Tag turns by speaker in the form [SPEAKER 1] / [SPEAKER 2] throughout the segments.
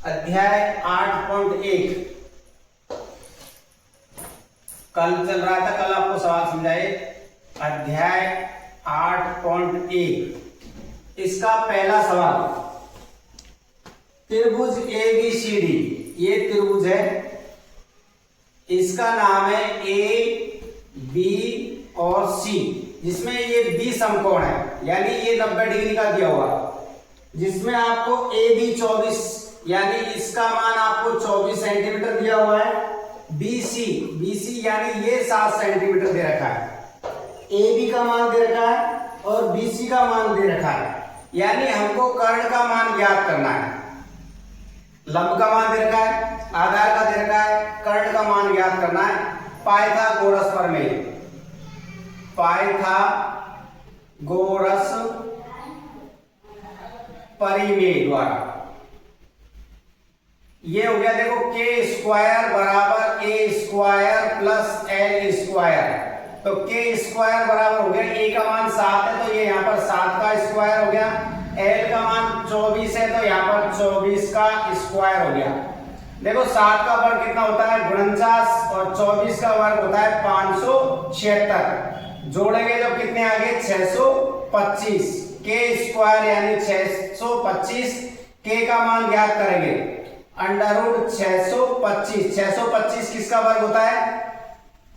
[SPEAKER 1] अध्याय 8.1 कल चल रहा था, कल आपको सवाल समझाए। अध्याय 8.1 इसका पहला सवाल, त्रिभुज ABCD, ये त्रिभुज है, इसका नाम है AB और C, जिसमें ये B समकोण है, यानी ये 90 डिग्री का दिया हुआ, जिसमें आपको AB 24 यानी इसका मान आपको 24 सेंटीमीटर दिया हुआ है। BC यानी ये 7 सेंटीमीटर दे रखा है। AB का मान दे रखा है और BC का मान दे रखा है, यानी हमको कर्ण का मान ज्ञात करना है। लंब का मान दे रखा है, आधार का दे रखा है, कर्ण का मान ज्ञात करना है। पाइथागोरस प्रमेय, पाइथागोरस परिमेय द्वारा ये हो गया। देखो k स्क्वायर बराबर a square plus l square, तो k स्क्वायर बराबर हो गया, a का मान 7 है तो ये यहाँ पर 7 का स्क्वायर हो गया, l का मान 24 है तो यहाँ पर 24 का स्क्वायर हो गया। देखो 7 का वर्ग कितना होता है 49 और 24 का वर्ग होता है 576, जोड़ेंगे जब कितने आ गए 625, k स्क्वायर यानी 625, k का मान ज्ञात करेंगे अंडर रूट 625 किसका वर्ग होता है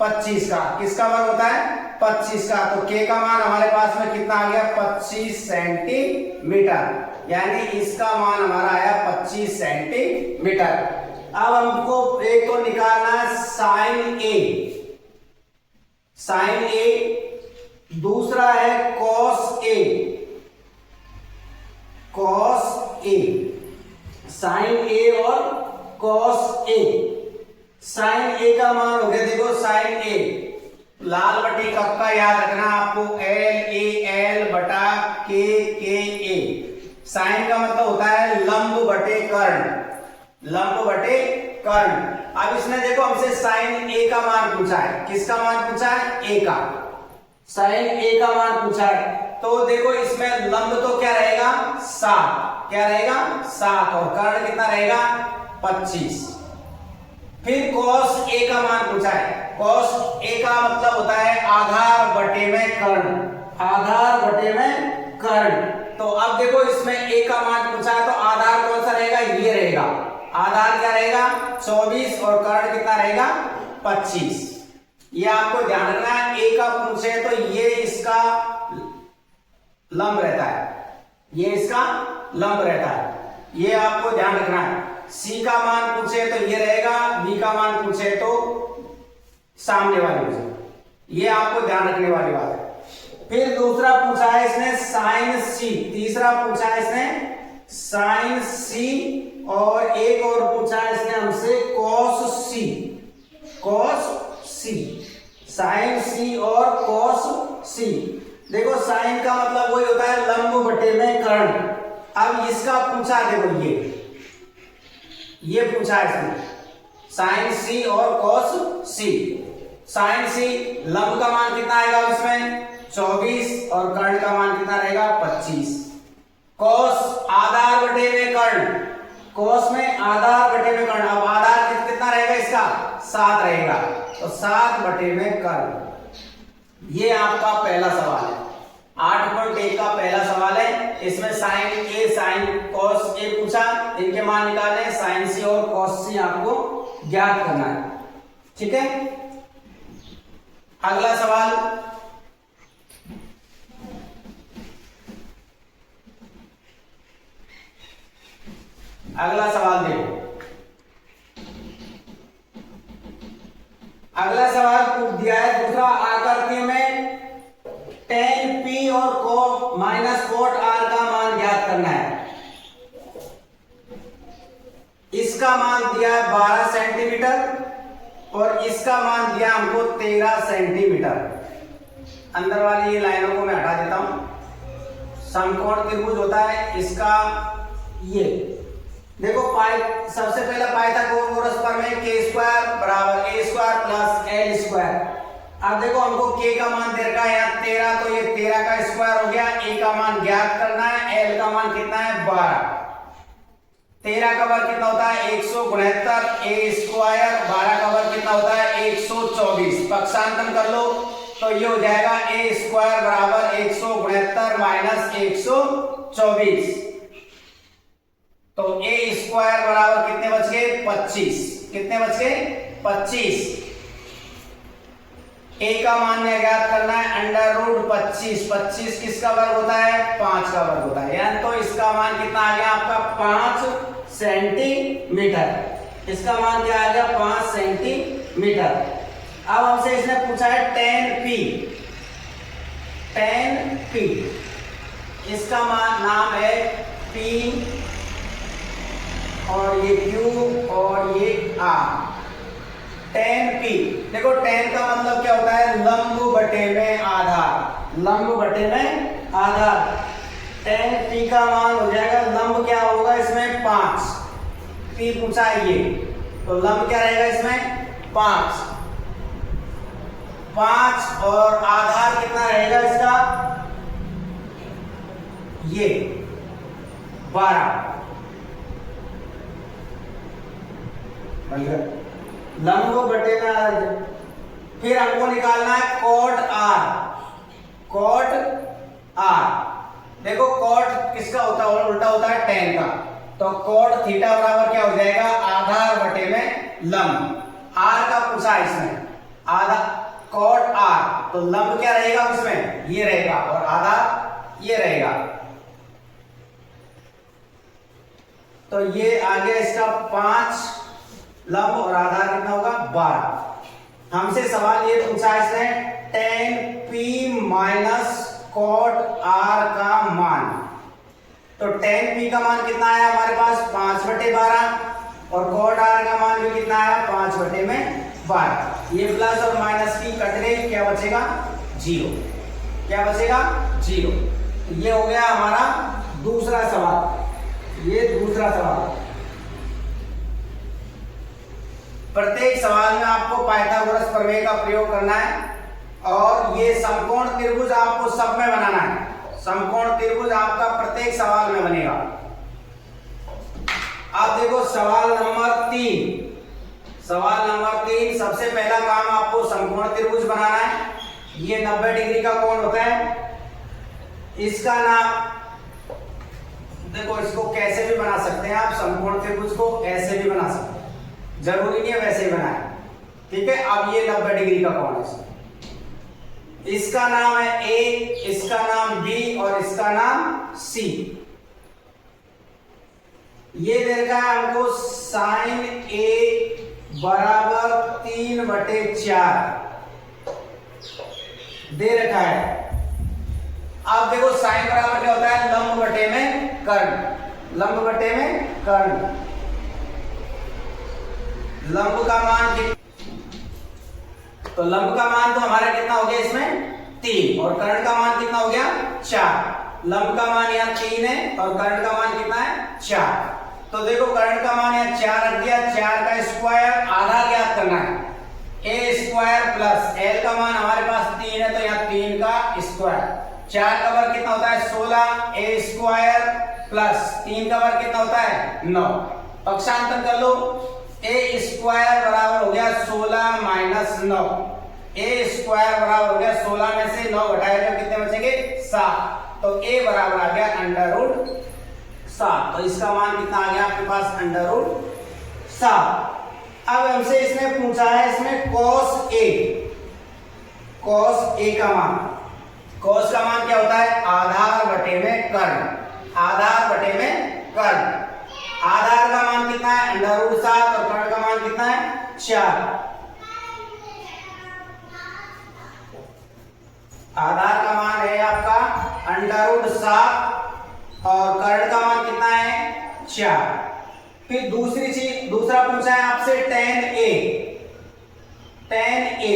[SPEAKER 1] 25 का, किसका वर्ग होता है 25 का, तो k का मान हमारे पास में कितना आ गया 25 सेंटीमीटर, यानी इसका मान हमारा आया 25 सेंटीमीटर। अब हमको एक तो निकालना है साइन ए, दूसरा है कॉस ए, साइन ए और कॉस ए। साइन ए का मान हो गया, देखो साइन ए लाल बटे कप का याद रखना आपको, LAL बटा KKA। साइन का मतलब होता है लंब बटे कर्ण। अब इसने देखो हमसे साइन ए का मान पूछा है, किसका मान पूछा है a का, साइन ए का मान पूछा है, तो देखो इसमें लंब तो क्या रहेगा 7, क्या रहेगा 7 और कर्ण कितना रहेगा 25। फिर कॉस ए का मान पूछा है, कॉस ए का मतलब होता है आधार बटे में कर्ण, तो अब देखो इसमें ए का मान पूछा है तो आधार कौन सा रहेगा, ये रहेगा, आधार क्या रहेगा 24 और कर्ण कितना रहेगा 25। ये आपको ध्यान रखना है, ए का पूछे तो ये इसका लंब रहता है, ये इसका लंब रहता है, ये आपको ध्यान रखना है। सी का मान पूछे तो ये रहेगा, बी का मान पूछे तो सामने वाली, ये आपको ध्यान रखने वाली बात है। फिर दूसरा पूछा है इसने साइन सी, तीसरा पूछा है इसने साइन सी, और एक और पूछा है इसने हमसे कॉस सी, साइन सी और कॉस सी। देखो साइन का मतलब वही होता है लंब बटे में कर्ण। अब इसका पूछा, देखो ये पूछा है इसने साइन सी और कॉस सी। साइन सी लंब का मान कितना आएगा इसमें 24 और कर्ण का मान कितना रहेगा 25। कॉस आधार बटे में कर्ण, कॉस में आधार बटे में कर्ण, अब आधार कितना रहेगा इसका 7 रहेगा, तो 7 बटे में कर्ण। ये आपका पहला सवाल है, 8.1 का पहला सवाल है। इसमें sign A sine cos A पूछा, इनके मान निकालने, साइन सी और कॉस सी आपको ज्ञात करना है, ठीक है। अगला सवाल, देखो, अगला सवाल पूछ दिया है दूसरा, आकृति में tan P और माइनस कोट R का मान ज्ञात करना है। इसका मान दिया है 12 सेंटीमीटर और इसका मान दिया हमको 13 सेंटीमीटर। अंदर वाली ये लाइनों को मैं हटा देता हूं। समकोण त्रिभुज होता है इसका, ये देखो सबसे पहला पाइथागोरस प्रमेय k स्क्वायर बराबर a square plus l square. अब देखो हमको k का मान दे रखा है यहाँ 13, तो ये 13 का स्क्वायर हो गया, a का मान ज्ञात करना है, l का मान कितना है 12। 13 का वर्ग कितना होता है 169 ए स्क्वायर, 12 का वर्ग कितना होता है 124, पक्षांतन कर लो तो ये हो जाएगा ए स्क्वायर बराबर 169 माइनस 124, तो ए स्क्वायर बराबर कितने बच गए 25, कितने बच गए 25। ए का मान ज्ञात करना है अंडर रूट 25, 25 किसका वर्ग होता है 5 का वर्ग होता है, यानी तो इसका मान कितना आ गया आपका 5 सेंटीमीटर, इसका मान क्या आ गया 5 सेंटीमीटर। अब हमसे इसने पूछा है 10p, 10p इसका मान नाम है p और ये q और ये r। 10p देखो 10 का मतलब क्या होता है लंब बटे में आधार, लंब बटे में आधार। 10p का मान हो जाएगा लंब क्या होगा इसमें 5, p पूछा है ये, तो लंब क्या रहेगा इसमें 5, 5 और आधार कितना रहेगा इसका ये 12, लंब बटे में आधार। फिर हमको निकालना है कॉट r, कॉट r देखो कॉट किसका होता है उल्टा होता है tan का, तो कॉट थीटा बराबर क्या हो जाएगा आधार बटे में लंब, r का पूछा इसमें आधा कॉट r, तो लंब क्या रहेगा उसमें ये रहेगा और आधार ये रहेगा, तो ये आ गया इसका 5 लंब और आधार कितना होगा 12। हमसे सवाल ये पूछा इसने 10p माइनस कॉट r का मान, तो 10p का मान कितना आया हमारे पास 5/12 और कॉट r का मान भी कितना आया 5/12, ये प्लस और माइनस की कट गई, क्या बचेगा 0, क्या बचेगा 0। ये हो गया हमारा दूसरा सवाल, ये दूसरा सवाल। प्रत्येक सवाल में आपको पाइथागोरस प्रमेय का प्रयोग करना है और ये समकोण त्रिभुज आपको सब में बनाना है, समकोण त्रिभुज आपका प्रत्येक सवाल में बनेगा। आप देखो सवाल नंबर 3, सवाल नंबर 3 सबसे पहला काम आपको समकोण त्रिभुज बनाना है। ये 90 डिग्री का कोण होता है, इसका नाम देखो, इसको कैसे भी बना सकते हैं आप, समकोण त्रिभुज को ऐसे भी बना सकते हैं, जरूरी नहीं है वैसे ही बनाए, ठीक है। अब ये 90 डिग्री का कोण है, इसका नाम है ए, इसका नाम बी और इसका नाम सी। ये दे रखा है हमको साइन ए बराबर 3/4 दे रखा है। अब देखो साइन बराबर क्या होता है लंब बटे में कर्ण, लंब बटे में कर्ण। लंब का मान तो लंब का मान तो हमारा कितना हो गया इसमें 3 और कर्ण का मान कितना हो गया 4। लंब का मान यहाँ 3 है और कर्ण का मान कितना है 4। तो देखो कर्ण का मान यहाँ 4 रख दिया, 4 का स्क्वायर, आधार ज्ञात करना है ए स्क्वायर प्लस एल का मान हमारे पास 3 है तो यहाँ 3 का स्क्वायर, 4 का वर्ग कितना होता है 16, ए स्क्वायर प्लस 3 का वर्ग कितना होता है 9। पक्षांतर कर लो, ए स्क्वायर बराबर हो गया 16 माइनस 9, ए स्क्वायर बराबर हो गया 16 में से 9 घटाएगा कितने बचेंगे 7, तो ए बराबर आ गया अंडर रूट 7। तो इसका मान कितना आ गया आपके पास अंडर रूट 7। अब हमसे इसने पूछा है इसमें cos a, cos a का मान, cos का मान क्या होता है आधार बटे में कर्ण, आधार बटे में कर्ण। आधार का मान कितना है अंडर रूट 7 और कर्ण का मान कितना है 4। आधार का मान है आपका अंडर रूट 7 और कर्ण का मान कितना है 4। फिर दूसरी चीज, दूसरा पूछा है आपसे tan a, tan a,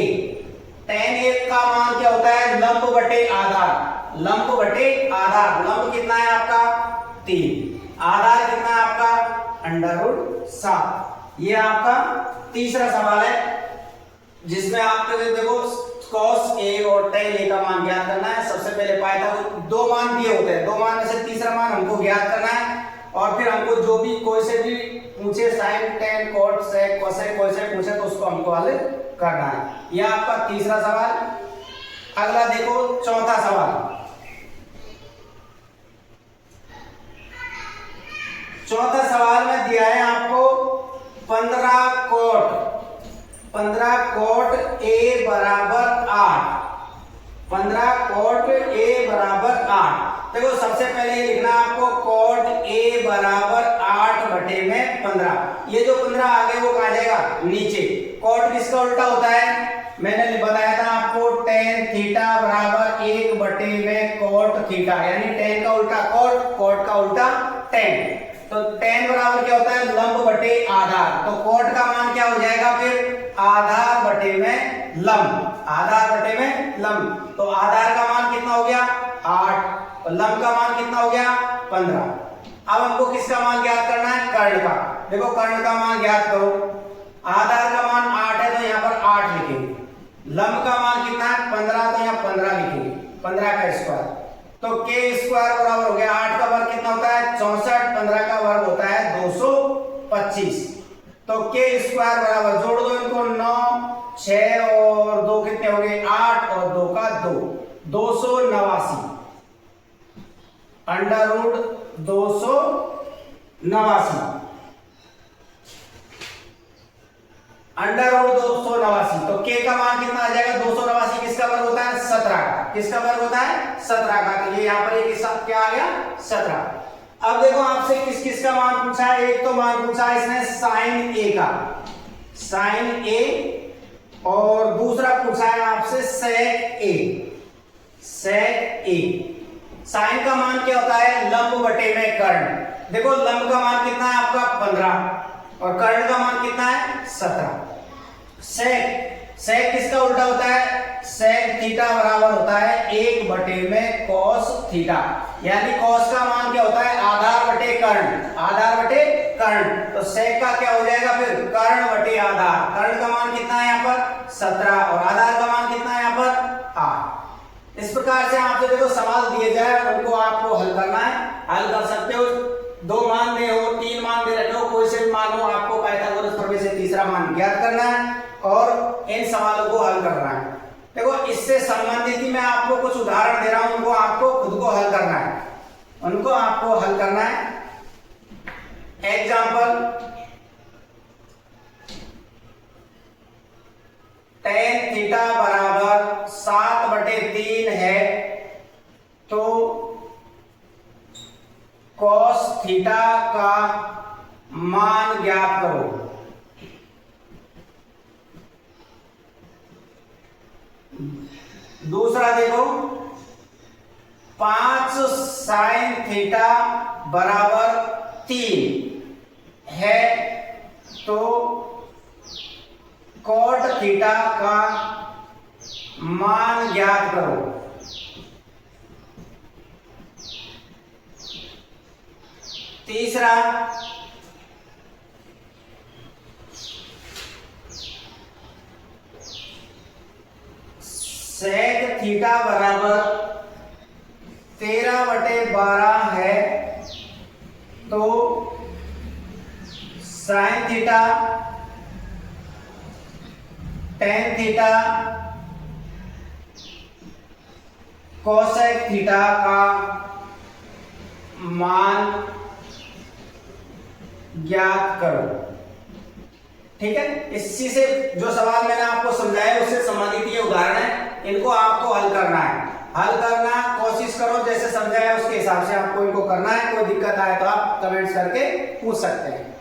[SPEAKER 1] tan a का मान क्या होता है लंब बटे आधार, लंब बटे आधार। लंब कितना है आपका 3, आधार कितना है आपका अंडर रूट 7। ये आपका तीसरा सवाल है जिसमें आपको देखो cos a और tan a का मान ज्ञात करना है। सबसे पहले पाइथागोरस दो मान दिए होते हैं, दो मान में से तीसरा मान हमको ज्ञात करना है। और फिर हमको जो भी कोई से भी पूछे sine tan cot sec cosec कोई से पूछे तो उसको हमको हल करना है। यह आपका तीसरा सवाल। अगला देखो चौथा सवाल। चौथा सवाल में दिया है आपको 15 कॉट ए बराबर 8। 15 कॉट ए बराबर 8। देखो सबसे पहले ये लिखना आपको कॉट ए बराबर 8/15। ये जो 15 आगे वो कहाँ जाएगा नीचे। कॉट किसका उल्टा होता है, मैंने बताया था आपको टेन थीटा बराबर 1 कॉट थीटा, यानी टेन का उल्टा कॉट, कॉट का उल्टा टेन। तो टेन बराबर क्या होता है लंब बटे आधार। तो कॉट का मान क्या हो जाएगा फिर आधार बटे में लंब, आधार बटे में लंब। तो आधार का मान कितना हो गया 8 और लंब का मान कितना हो गया 15। अब हमको किसका मान ज्ञात करना है कर्ण का। देखो कर्ण का मान ज्ञात करो। आधार का मान 8 है तो यहाँ पर 8 लिखेंगे, लंब का मान कितना है 15 तो यहाँ 15 लिखेंगे, 15 का स्क्वायर। तो के स्क्वायर बराबर हो गया 8 का वर्ग कितना होता है 64, 15 का वर्ग होता है 225। तो के स्क्वायर बराबर जोड़ दो इनको 9, 6 और 2 कितने हो गए 8 और 2 का 2, 289 अंडर रूट 289 अंडर रूट 289। तो के का मान कितना आ जाएगा 289 किसका वर्ग होता है 17 का। किसका वर्ग होता है 17 का। तो ये यहाँ पर एक हिसाब क्या आ गया 17। अब देखो आपसे किस किस का मान पूछा है। एक तो मान पूछा है इसने साइन ए का, साइन ए, और दूसरा पूछा है आपसे सेक ए, सेक ए। साइन का मान क्या होता है लंब बटे में कर्ण। देखो लंब का मान कितना है आपका 15 और कर्ण का मान कितना है 17। सेक, सेक किसका उल्टा होता है सेक थीटा बराबर होता है 1 कॉस थीटा, यानी कॉस का मान क्या होता है आधार बटे कर्ण, आधार बटे कर्ण। तो सेक का क्या हो जाएगा फिर कर्ण बटे आधार। कर्ण का मान कितना है यहाँ पर 17 और आधार का मान कितना है यहाँ पर 8। इस प्रकार से आपसे देखो सवाल दिए जाए उनको आपको हल करना है। हल कर सकते हो, 2 मान दे हो, 3 मान दे रखे हो, कोई से भी मान हो, आपको पाइथागोरस प्रमेय से तीसरा मान ज्ञात करना है और इन सवालों को हल करना है। देखो इससे संबंधित ही मैं आपको कुछ उदाहरण दे रहा हूं, उनको आपको खुद को हल करना है, उनको आपको हल करना है। एग्जाम्पल, tan थीटा बराबर 7/3 है तो cos थीटा का मान ज्ञात करो। दूसरा देखो 5 sin थीटा बराबर 3 है तो cot थीटा का मान ज्ञात करो। तीसरा सेक थीटा बराबर 13/12 है तो sine theta tan theta cosec theta का मान ज्ञात करो। ठीक है, इसी से जो सवाल मैंने आपको समझाया उससे संबंधित ये उदाहरण है, इनको आपको हल करना है। हल करना कोशिश करो, जैसे समझाया उसके हिसाब से आपको इनको करना है। कोई दिक्कत आए तो आप कमेंट्स करके पूछ सकते हैं।